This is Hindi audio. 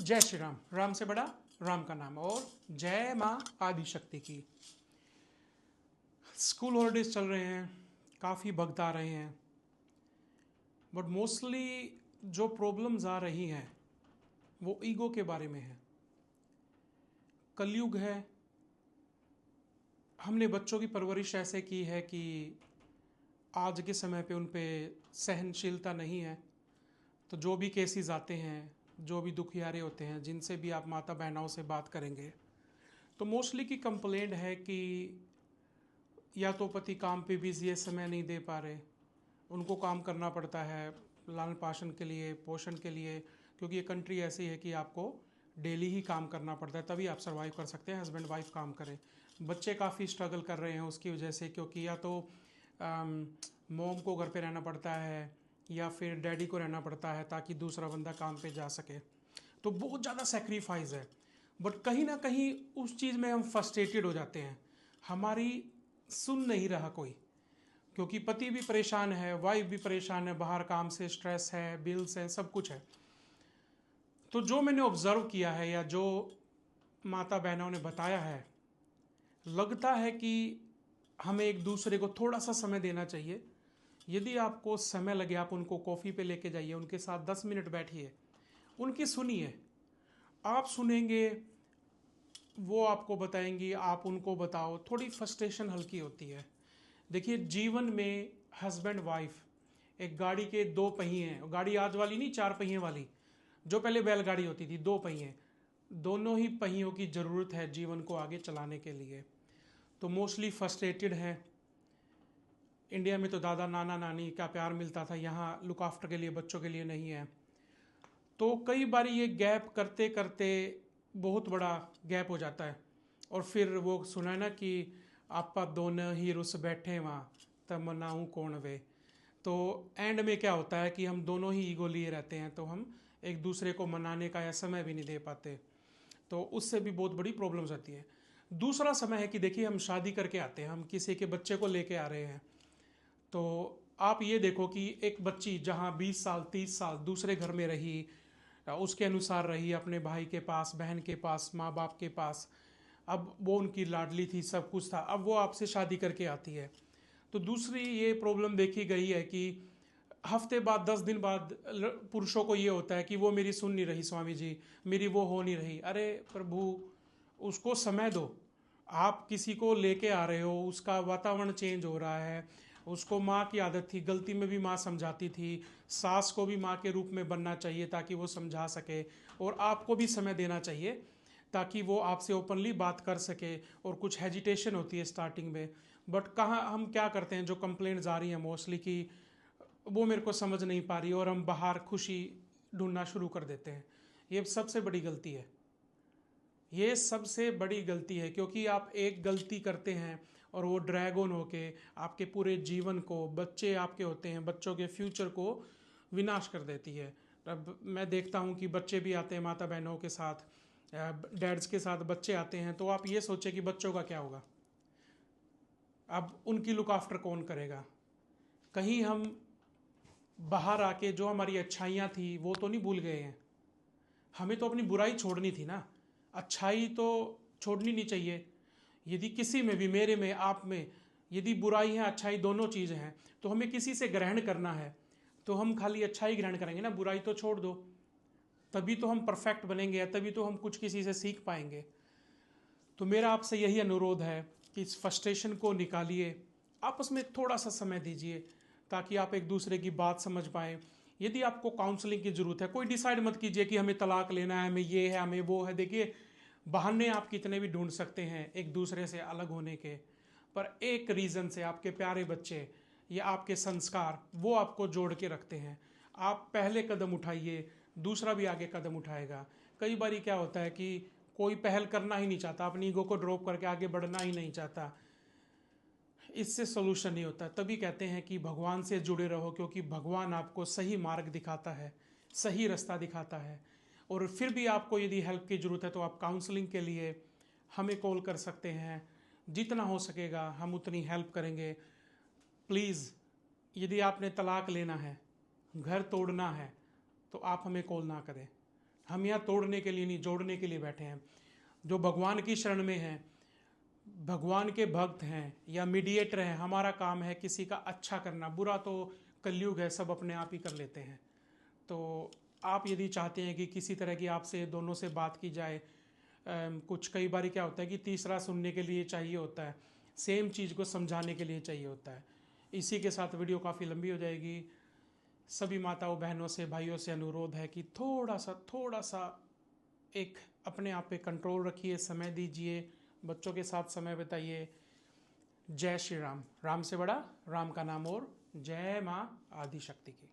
जय श्री राम। राम से बड़ा राम का नाम। और जय माँ आदिशक्ति की। स्कूल हॉलीडेज चल रहे हैं, काफ़ी भक्त आ रहे हैं, बट मोस्टली जो प्रॉब्लम्स आ रही हैं वो ईगो के बारे में है। कलयुग है। हमने बच्चों की परवरिश ऐसे की है कि आज के समय पे उन पे सहनशीलता नहीं है। तो जो भी केसेस आते हैं, जो भी दुखियारे होते हैं, जिनसे भी आप माता बहनों से बात करेंगे, तो मोस्टली की कंप्लेंट है कि या तो पति काम पे बिजी है, समय नहीं दे पा रहे, उनको काम करना पड़ता है लालन पालन के लिए, पोषण के लिए, क्योंकि ये कंट्री ऐसी है कि आपको डेली ही काम करना पड़ता है, तभी आप सर्वाइव कर सकते हैं। हस्बैंड वाइफ काम करें। बच्चे काफ़ी स्ट्रगल कर रहे हैं उसकी वजह से, क्योंकि या तो मोम को घर पे रहना पड़ता है या फिर डैडी को रहना पड़ता है ताकि दूसरा बंदा काम पे जा सके। तो बहुत ज़्यादा सेक्रीफाइस है। बट कहीं ना कहीं उस चीज़ में हम फ्रस्ट्रेटेड हो जाते हैं। हमारी सुन नहीं रहा कोई, क्योंकि पति भी परेशान है, वाइफ भी परेशान है, बाहर काम से स्ट्रेस है, बिल्स है, सब कुछ है। तो जो मैंने ऑब्जर्व किया है या जो माता बहनों ने बताया है, लगता है कि हमें एक दूसरे को थोड़ा सा समय देना चाहिए। यदि आपको समय लगे, आप उनको कॉफ़ी पे लेके जाइए, उनके साथ 10 मिनट बैठिए, उनकी सुनिए। आप सुनेंगे, वो आपको बताएंगी, आप उनको बताओ, थोड़ी फ्रस्ट्रेशन हल्की होती है। देखिए, जीवन में हस्बैंड वाइफ एक गाड़ी के दो पहिए हैं। गाड़ी आज वाली नहीं, चार पहिए वाली, जो पहले बैलगाड़ी होती थी, दो पहिए। दोनों ही पहियों की ज़रूरत है जीवन को आगे चलाने के लिए। तो मोस्टली फ्रस्ट्रेटेड है। इंडिया में तो दादा नाना नानी का प्यार मिलता था, यहाँ लुक आफ्टर के लिए, बच्चों के लिए नहीं है। तो कई बार ये गैप करते करते बहुत बड़ा गैप हो जाता है। और फिर वो सुना है ना कि आपा दोनों ही रुस बैठे वहाँ, तब मनाऊँ कौन वे। तो एंड में क्या होता है कि हम दोनों ही ईगो लिए रहते हैं, तो हम एक दूसरे को मनाने का या समय भी नहीं दे पाते। तो उससे भी बहुत बड़ी प्रॉब्लम्स आती है। दूसरा समय है कि देखिए, हम शादी करके आते हैं, हम किसी के बच्चे को लेके आ रहे हैं। तो आप ये देखो कि एक बच्ची जहाँ 20 साल 30 साल दूसरे घर में रही, उसके अनुसार रही, अपने भाई के पास, बहन के पास, माँ बाप के पास, अब वो उनकी लाडली थी, सब कुछ था, अब वो आपसे शादी करके आती है। तो दूसरी ये प्रॉब्लम देखी गई है कि हफ्ते बाद 10 दिन बाद पुरुषों को ये होता है कि वो मेरी सुन नहीं रही, स्वामी जी मेरी वो हो नहीं रही। अरे प्रभु, उसको समय दो। आप किसी को लेके आ रहे हो, उसका वातावरण चेंज हो रहा है। उसको माँ की आदत थी, गलती में भी माँ समझाती थी। सास को भी माँ के रूप में बनना चाहिए ताकि वो समझा सके, और आपको भी समय देना चाहिए ताकि वो आपसे ओपनली बात कर सके। और कुछ हेजिटेशन होती है स्टार्टिंग में, बट कहाँ हम क्या करते हैं, जो कंप्लेंट्स आ रही हैं मोस्टली कि वो मेरे को समझ नहीं पा रही, और हम बाहर खुशी ढूंढना शुरू कर देते हैं। ये सबसे बड़ी गलती है। ये सबसे बड़ी गलती है, क्योंकि आप एक गलती करते हैं और वो ड्रैग ऑन होके आपके पूरे जीवन को, बच्चे आपके होते हैं, बच्चों के फ्यूचर को विनाश कर देती है। अब मैं देखता हूँ कि बच्चे भी आते हैं माता बहनों के साथ, डैड्स के साथ बच्चे आते हैं, तो आप ये सोचें कि बच्चों का क्या होगा, अब उनकी लुक आफ्टर कौन करेगा। कहीं हम बाहर आके जो हमारी अच्छाइयाँ थी वो तो नहीं भूल गए हैं। हमें तो अपनी बुराई छोड़नी थी ना, अच्छाई तो छोड़नी नहीं चाहिए। यदि किसी में भी, मेरे में, आप में, यदि बुराई है अच्छाई दोनों चीज़ हैं, तो हमें किसी से ग्रहण करना है तो हम खाली अच्छाई ग्रहण करेंगे ना, बुराई तो छोड़ दो। तभी तो हम परफेक्ट बनेंगे, तभी तो हम कुछ किसी से सीख पाएंगे। तो मेरा आपसे यही अनुरोध है कि इस फ्रस्ट्रेशन को निकालिए, आपस में थोड़ा सा समय दीजिए ताकि आप एक दूसरे की बात समझ पाएँ। यदि आपको काउंसलिंग की ज़रूरत है, कोई डिसाइड मत कीजिए कि हमें तलाक लेना है, हमें ये है, हमें वो है। देखिए, बहाने आप कितने भी ढूंढ सकते हैं एक दूसरे से अलग होने के, पर एक रीज़न से आपके प्यारे बच्चे या आपके संस्कार वो आपको जोड़ के रखते हैं। आप पहले कदम उठाइए, दूसरा भी आगे कदम उठाएगा। कई बार क्या होता है कि कोई पहल करना ही नहीं चाहता, अपनी ईगो को ड्रॉप करके आगे बढ़ना ही नहीं चाहता। इससे सोल्यूशन नहीं होता। तभी कहते हैं कि भगवान से जुड़े रहो, क्योंकि भगवान आपको सही मार्ग दिखाता है, सही रास्ता दिखाता है। और फिर भी आपको यदि हेल्प की ज़रूरत है तो आप काउंसलिंग के लिए हमें कॉल कर सकते हैं। जितना हो सकेगा हम उतनी हेल्प करेंगे। प्लीज़, यदि आपने तलाक लेना है, घर तोड़ना है, तो आप हमें कॉल ना करें। हम यहाँ तोड़ने के लिए नहीं, जोड़ने के लिए बैठे हैं। जो भगवान की शरण में हैं, भगवान के भक्त हैं या मीडिएटर हैं, हमारा काम है किसी का अच्छा करना। बुरा तो कलयुग है, सब अपने आप ही कर लेते हैं। तो आप यदि चाहते हैं कि किसी तरह की आपसे दोनों से बात की जाए, कुछ कई बार क्या होता है कि तीसरा सुनने के लिए चाहिए होता है, सेम चीज़ को समझाने के लिए चाहिए होता है। इसी के साथ वीडियो काफ़ी लंबी हो जाएगी। सभी माताओं बहनों से भाइयों से अनुरोध है कि थोड़ा सा एक अपने आप पे कंट्रोल रखिए, समय दीजिए, बच्चों के साथ समय बिताइए। जय श्री राम। राम से बड़ा राम का नाम और जय माँ आदिशक्ति की।